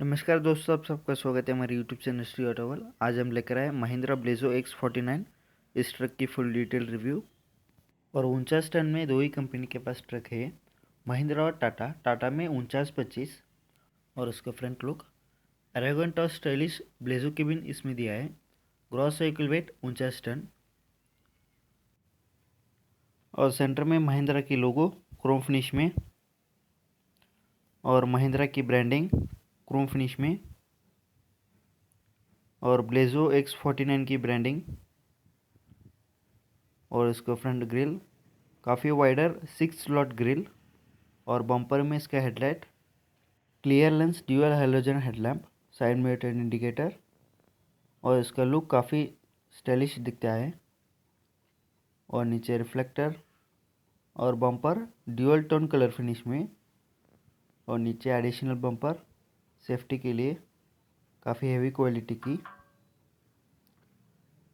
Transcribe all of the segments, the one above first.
नमस्कार दोस्तों, आप सबका स्वागत है हमारे यूट्यूब चैनल श्री ऑटोवल। आज हम लेकर आए महिंद्रा ब्लेजो X49। इस ट्रक की फुल डिटेल रिव्यू। और 49 टन में दो ही कंपनी के पास ट्रक है, महिंद्रा और टाटा। टाटा में 4925 और उसका फ्रंट लुक एरोगेंट और स्टाइलिश ब्लेजो केबिन इसमें दिया है। ग्रॉस व्हीकल वेट 49 टन और सेंटर में महिंद्रा की लोगो क्रोम फिनिश में और महिंद्रा की ब्रांडिंग क्रोम फिनिश में और ब्लेजो X49 की ब्रांडिंग। और इसका फ्रंट ग्रिल काफ़ी वाइडर 6 स्लॉट ग्रिल और बम्पर में इसका headlight clear lens dual halogen headlamp, side में टर्न इंडिकेटर और इसका लुक काफ़ी स्टाइलिश दिखता है। और नीचे रिफ्लेक्टर और bumper dual tone colour finish में और नीचे एडिशनल बम्पर सेफ्टी के लिए काफ़ी हेवी क्वालिटी की।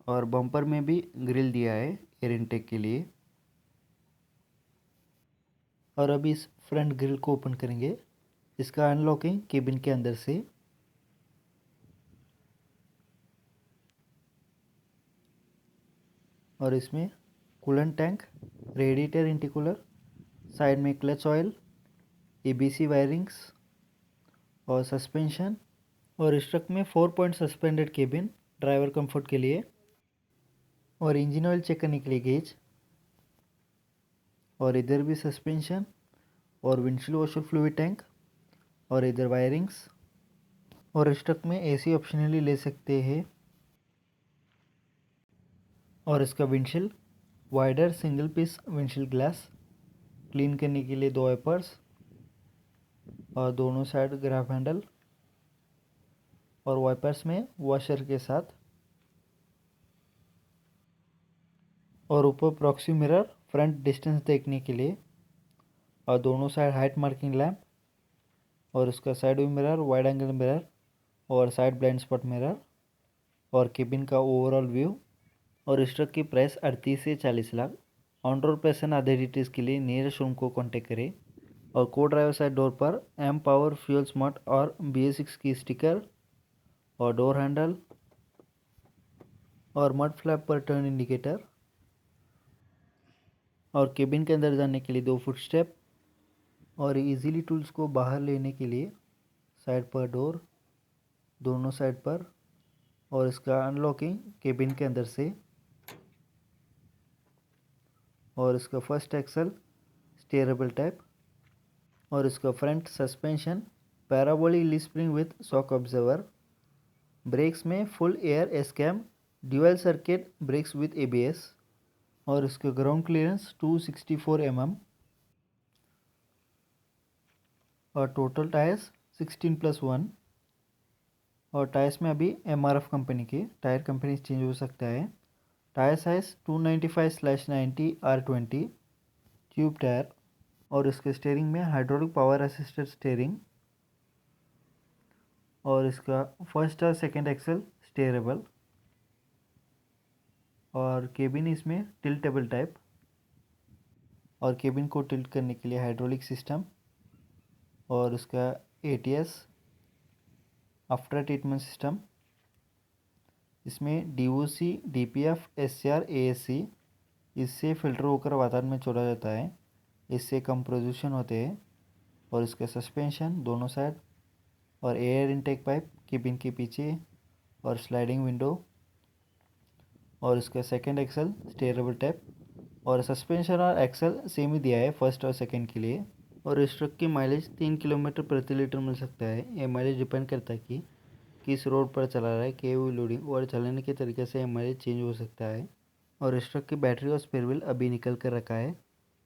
और बम्पर में भी ग्रिल दिया है एयर इनटेक के लिए। और अभी इस फ्रंट ग्रिल को ओपन करेंगे। इसका अनलॉकिंग केबिन के अंदर से। और इसमें कूलेंट टैंक, रेडिएटर इंटिकूलर, साइड में क्लच ऑयल, एबीसी वायरिंग्स और सस्पेंशन। और इस ट्रक में 4 point suspended cabin driver comfort के लिए। और इंजन ऑयल चेक करने के लिए गेज। और इधर भी सस्पेंशन और विंडशील्ड वॉशर फ्लूइड टैंक और इधर वायरिंग्स। और इस ट्रक में एसी ऑप्शनली ले सकते हैं। और इसका windshield wider single piece windshield glass, clean करने के लिए 2 वाइपर्स और दोनों साइड ग्राफ हैंडल और वाइपर्स में वॉशर के साथ। और ऊपर प्रॉक्सी मिरर फ्रंट डिस्टेंस देखने के लिए और दोनों साइड हाइट मार्किंग लैंप और उसका side view mirror, wide angle mirror और साइड ब्लाइंड स्पॉट मिरर और केबिन का ओवरऑल व्यू। और इस ट्रक की प्राइस 38 से 40 लाख। ऑन रोड पैसन आधे डिटेल्स के लिए नियरेस्ट शोरूम को कॉन्टेक्ट करें। और को ड्राइवर साइड डोर पर एम पावर फ्यूल स्मार्ट और BS6 की स्टिकर और डोर हैंडल और मड फ्लैप पर टर्न इंडिकेटर। और केबिन के अंदर जाने के लिए 2 फुट स्टेप और इजीली टूल्स को बाहर लेने के लिए साइड पर डोर दोनों साइड पर। और इसका अनलॉकिंग केबिन के अंदर से। और इसका फर्स्ट एक्सल स्टेयरेबल टाइप। और इसका front suspension parabolic leaf spring with shock observer. Brakes में full air S cam dual circuit brakes with ABS। और इसका ग्राउंड क्लियरेंस 264 mm और टोटल टायर्स 16+1। और टायर्स में अभी MRF कंपनी के टायर कंपनी चेंज हो सकता है। Tyre size 295/90 R20 tube tyre. और इसके स्टीयरिंग में हाइड्रोलिक पावर असिस्टेड स्टीयरिंग। और इसका फर्स्ट और सेकंड एक्सल स्टेयरेबल। और केबिन इसमें टिल्टेबल टाइप। और केबिन को टिल्ट करने के लिए हाइड्रोलिक सिस्टम। और उसका ATS आफ्टर ट्रीटमेंट सिस्टम। इसमें DOC DPF SCR ASC, इससे फिल्टर होकर वातावरण में छोड़ा जाता है, इससे कम प्रदूषण होते हैं। और इसका सस्पेंशन दोनों साइड और एयर इनटेक पाइप केबिन के पीछे और स्लाइडिंग विंडो। और इसका सेकंड एक्सल स्टेयरेबल टाइप। और सस्पेंशन और एक्सल सेम ही दिया है फर्स्ट और सेकंड के लिए। और इस ट्रक की माइलेज 3 किलोमीटर प्रति लीटर मिल सकता है। ये माइलेज डिपेंड करता है कि किस रोड पर चला रहा है, केवी लोडिंग और चलाने के तरीके से माइलेज चेंज हो सकता है। और इस ट्रक की बैटरी और स्पेयर व्हील अभी निकल कर रखा है।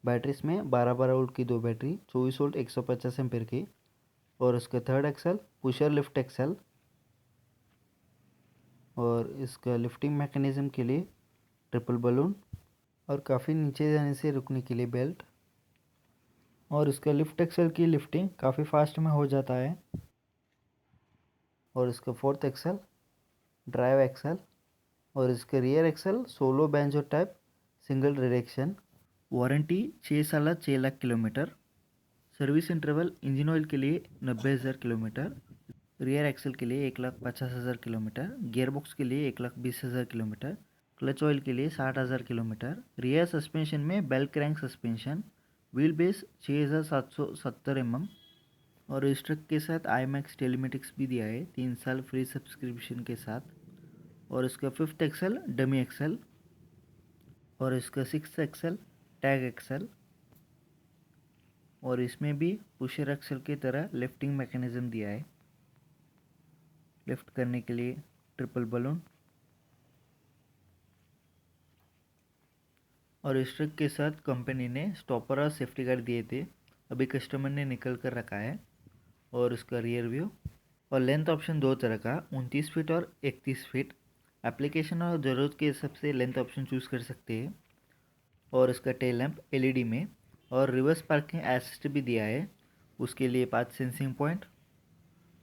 बैटरीज में 12-12 वोल्ट की 2 बैटरी, 24 वोल्ट 150 एम्पेयर की। और उसका third axle pusher lift axle. और इसका लिफ्टिंग मैकेनिज्म के लिए ट्रिपल बलून और काफ़ी नीचे जाने से रुकने के लिए बेल्ट। और इसका लिफ्ट एक्सल की लिफ्टिंग काफ़ी फास्ट में हो जाता है। और इसका फोर्थ एक्सल ड्राइव एक्सल। और इसके rear axle solo banjo type single direction. Warranty 6 साल 6 लाख kilometre. Service interval engine oil के लिए 90,000 किलोमीटर। रियर एक्सल के लिए 1,50,000 किलोमीटर, गियर बॉक्स के लिए 1,20,000 किलोमीटर, क्लच ऑयल के लिए 60,000 किलोमीटर, रियर सस्पेंशन में bell crank suspension, wheel base 6,770 और इस ट्रक के साथ आई मैक्स टेलीमेटिक्स भी दिया है 3 साल फ्री सब्सक्रिप्शन के साथ। और इसका 5th एक्सल डमी एक्सल और इसका 6th एक्सल टैग एक्सल और इसमें भी पुशर एक्सल की तरह लिफ्टिंग मैकेनिज्म दिया है लिफ्ट करने के लिए ट्रिपल बलून। और इस ट्रक के साथ कंपनी ने स्टॉपर और सेफ्टी गार्ड दिए थे, अभी कस्टमर ने निकल कर रखा है। और इसका रियर व्यू और लेंथ ऑप्शन दो तरह का 29 फीट और 31 फीट, एप्लीकेशन और ज़रूरत के हिसाब से लेंथ ऑप्शन चूज़ कर सकते हैं। और इसका टेल लैंप एलईडी में और रिवर्स पार्किंग असिस्ट भी दिया है, उसके लिए पाथ सेंसिंग पॉइंट।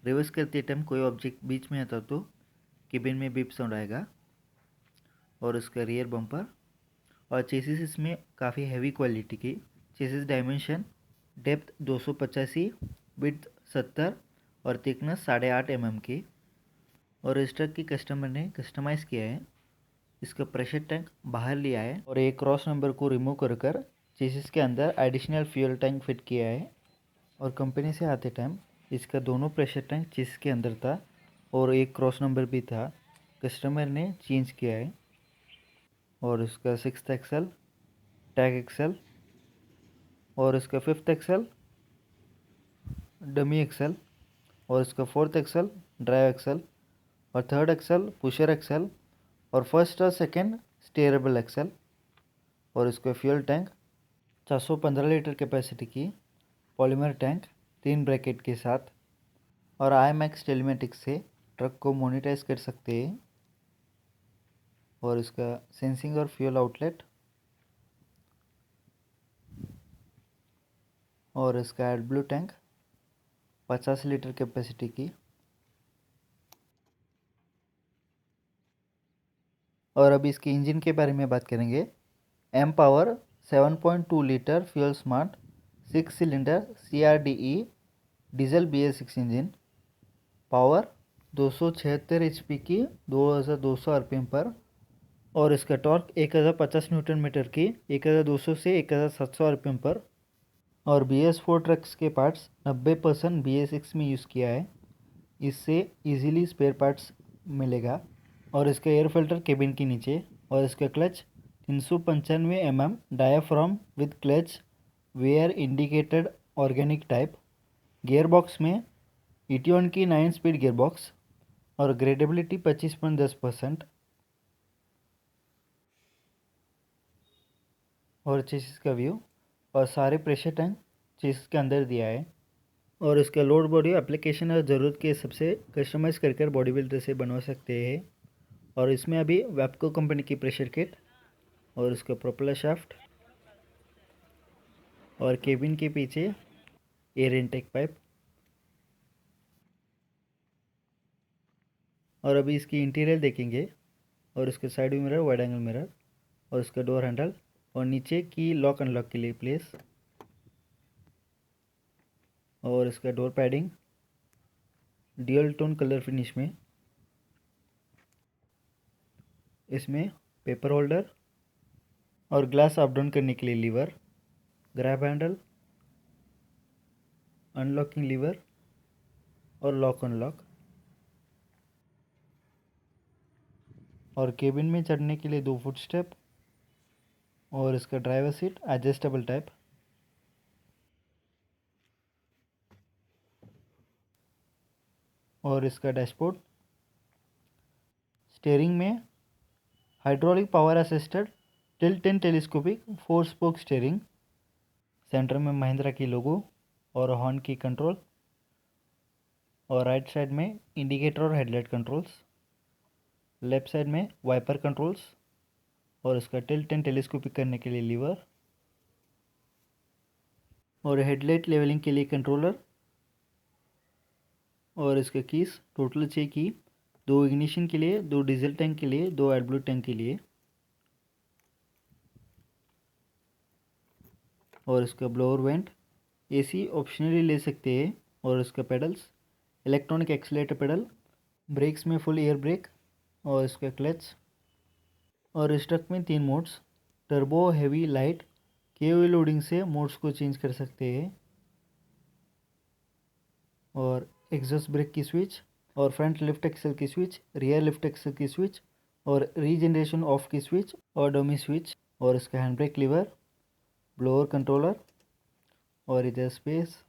रिवर्स करते टाइम कोई ऑब्जेक्ट बीच में आता तो केबिन में बीप साउंड आएगा। और इसका रियर बम्पर और चेसिस इसमें काफ़ी हैवी क्वालिटी की। चेसिस डायमेंशन डेप्थ 285, विड्थ 70 और थिकनेस 8.5 mm की। और इस ट्रक की कस्टमर ने कस्टमाइज़ किया है, इसका प्रेशर टैंक बाहर लिया है और एक क्रॉस नंबर को रिमूव कर चेसिस के अंदर एडिशनल फ्यूल टैंक फिट किया है। और कंपनी से आते टाइम इसका दोनों प्रेशर टैंक चेसिस के अंदर था और एक क्रॉस नंबर भी था, कस्टमर ने चेंज किया है। और इसका 6th एक्सल टैग एक्सल और इसका 5th एक्सल डमी एक्सल और इसका 4th एक्सल ड्राइव एक्सल और 3rd एक्सल पुशर एक्सल और फर्स्ट और सेकेंड स्टेयरेबल एक्सल। और इसका फ्यूल टैंक 415 लीटर कैपेसिटी की पॉलीमर टैंक 3 ब्रैकेट के साथ। और आई मैक्स टेलीमेटिक्स से ट्रक को मोनिटाइज कर सकते हैं। और इसका सेंसिंग और फ्यूल आउटलेट और इसका एडब्लू टैंक 50 लीटर कैपेसिटी की। और अभी इसके इंजन के बारे में बात करेंगे। M power 7.2 litre fuel smart 6 cylinder CRDE diesel BS6 engine, power 276 HP की 2200 RPM पर। और इसका टॉर्क 1050 न्यूटन मीटर की 1200 से 1700 RPM पर। और BS4 ट्रक्स के पार्ट्स 90% BS6 में यूज़ किया है, इससे इजीली स्पेयर पार्ट्स मिलेगा। और इसका एयर फिल्टर केबिन के नीचे। और इसका clutch 395 mm diaphragm with clutch wear indicated organic type. Gear box में इटियोन की 9 स्पीड गियर बॉक्स और ग्रेडेबिलिटी 25.10%। और चेसिस का व्यू और सारे प्रेशर टैंक चेसिस के अंदर दिया है। और इसका लोड बॉडी एप्लीकेशन और ज़रूरत के हिसाब से कस्टमाइज़ कर बॉडी बिल्डर से बनवा सकते हैं। और इसमें अभी वेपको कंपनी की प्रेशर किट और इसका प्रोपेलर शाफ्ट और केबिन के पीछे एयर इनटेक पाइप। और अभी इसकी इंटीरियर देखेंगे। और इसके side mirror wide angle mirror और इसका डोर हैंडल और नीचे की लॉक अनलॉक के लिए प्लेस। और इसका door padding dual tone colour finish में। इसमें पेपर होल्डर और ग्लास अप डाउन करने के लिए lever, grab handle, unlocking lever और लॉक अनलॉक। और केबिन में चढ़ने के लिए 2 फुट स्टेप और इसका ड्राइवर सीट एडजस्टेबल टाइप। और इसका डैशबोर्ड स्टीयरिंग में hydraulic power assisted tilt and telescopic 4 spoke steering. Centre में महिंद्रा की लोगो और हॉर्न की कंट्रोल। और राइट साइड में इंडिकेटर और हेडलाइट कंट्रोल्स, लेफ्ट साइड में वाइपर कंट्रोल्स और इसका टिल्ट एंड टेलीस्कोपिक करने के लिए लीवर और हेडलाइट लेवलिंग के लिए कंट्रोलर। और इसका कीज टोटल 6 की, 2 इग्निशन के लिए, 2 डीजल टैंक के लिए, 2 एडब्लू टैंक के लिए। और इसका ब्लोअर वेंट AC ऑप्शनली ले सकते हैं। और इसका pedals electronic accelerator pedal, brakes में फुल एयर ब्रेक और इसका क्लच। और इस ट्रक में 3 मोड्स, टर्बो, हैवी, लाइट। केओ लोडिंग से मोड्स को चेंज कर सकते हैं। और एग्जॉस्ट ब्रेक की स्विच, और फ्रंट लिफ्ट एक्सल की स्विच, रियर लिफ्ट एक्सल की स्विच, और रीजनरेशन ऑफ की स्विच और डमी स्विच। और इसका hand brake lever, blower controller, और इधर स्पेस।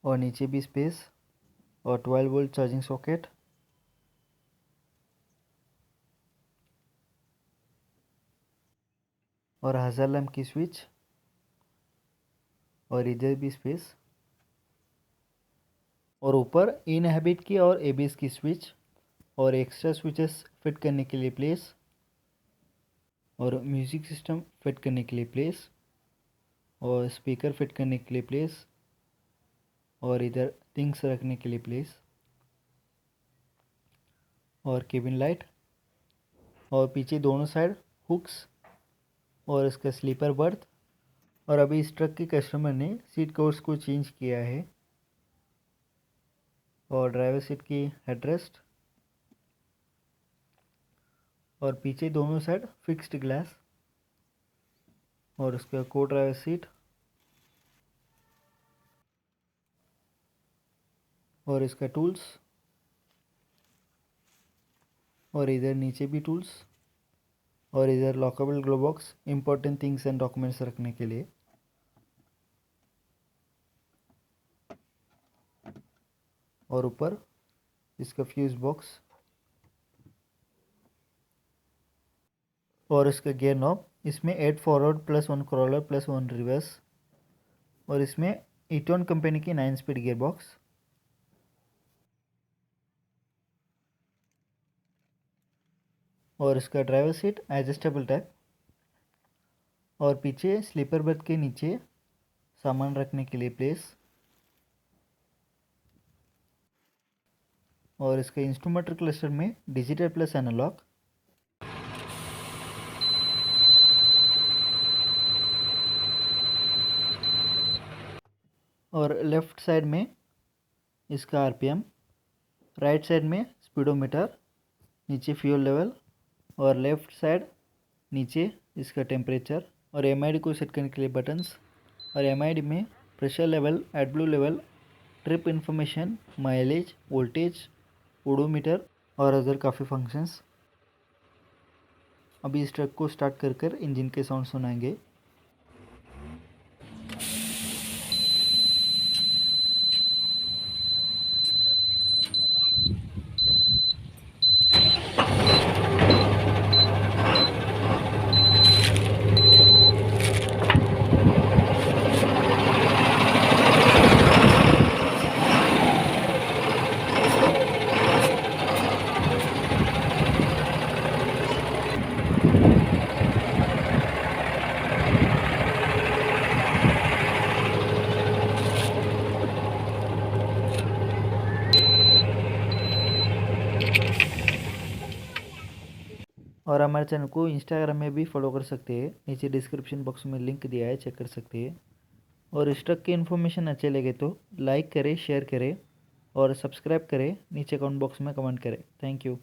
और नीचे भी स्पेस, और 12 वोल्ट चार्जिंग सॉकेट। और हज़ार लैम्प की स्विच, और इधर भी स्पेस। और ऊपर इनहैबिट की और एबीएस की स्विच, और एक्स्ट्रा स्विचेस फिट करने के लिए प्लेस, और म्यूज़िक सिस्टम फिट करने के लिए प्लेस, और स्पीकर फिट करने के लिए प्लेस, और इधर थिंग्स रखने के लिए प्लेस, और केबिन लाइट, और पीछे दोनों साइड हुक्स, और इसका स्लीपर बर्थ। और अभी इस ट्रक के कस्टमर ने सीट कवर्स को चेंज किया है, और ड्राइवर सीट की हेडरेस्ट, और पीछे दोनों साइड फिक्स्ड ग्लास, और उसका को ड्राइवर सीट, और इसका टूल्स, और इधर नीचे भी टूल्स, और इधर lockable glove box, important things and documents रखने के लिए। और ऊपर इसका फ्यूज बॉक्स, और इसका गियर नॉब। इसमें 8 फॉरवर्ड +1 क्रॉलर +1 रिवर्स, और इसमें ईटॉन कंपनी की 9 स्पीड गियर बॉक्स। और इसका ड्राइवर सीट एडजस्टेबल टाइप, और पीछे स्लीपर बर्थ के नीचे सामान रखने के लिए प्लेस। और इसके इंस्ट्रूमेंट क्लस्टर में डिजिटल प्लस एनालॉग। और लेफ्ट साइड में इसका आरपीएम, राइट साइड में स्पीडोमीटर, नीचे फ्यूल लेवल, और लेफ्ट साइड नीचे इसका टेम्परेचर, और एमआईडी को सेट करने के लिए बटन्स। और एमआईडी में pressure level, AdBlue level, trip information, mileage, voltage, odometer, और अदर काफ़ी फंक्शंस। अभी इस ट्रक को स्टार्ट कर इंजन के साउंड सुनाएंगे। और हमारे चैनल को इंस्टाग्राम में भी फॉलो कर सकते हैं, नीचे डिस्क्रिप्शन बॉक्स में लिंक दिया है, चेक कर सकते हैं। और इस ट्रक की इन्फॉर्मेशन अच्छे लगे तो लाइक करें, शेयर करें, और सब्सक्राइब करें, नीचे कमेंट बॉक्स में कमेंट करें। Thank you.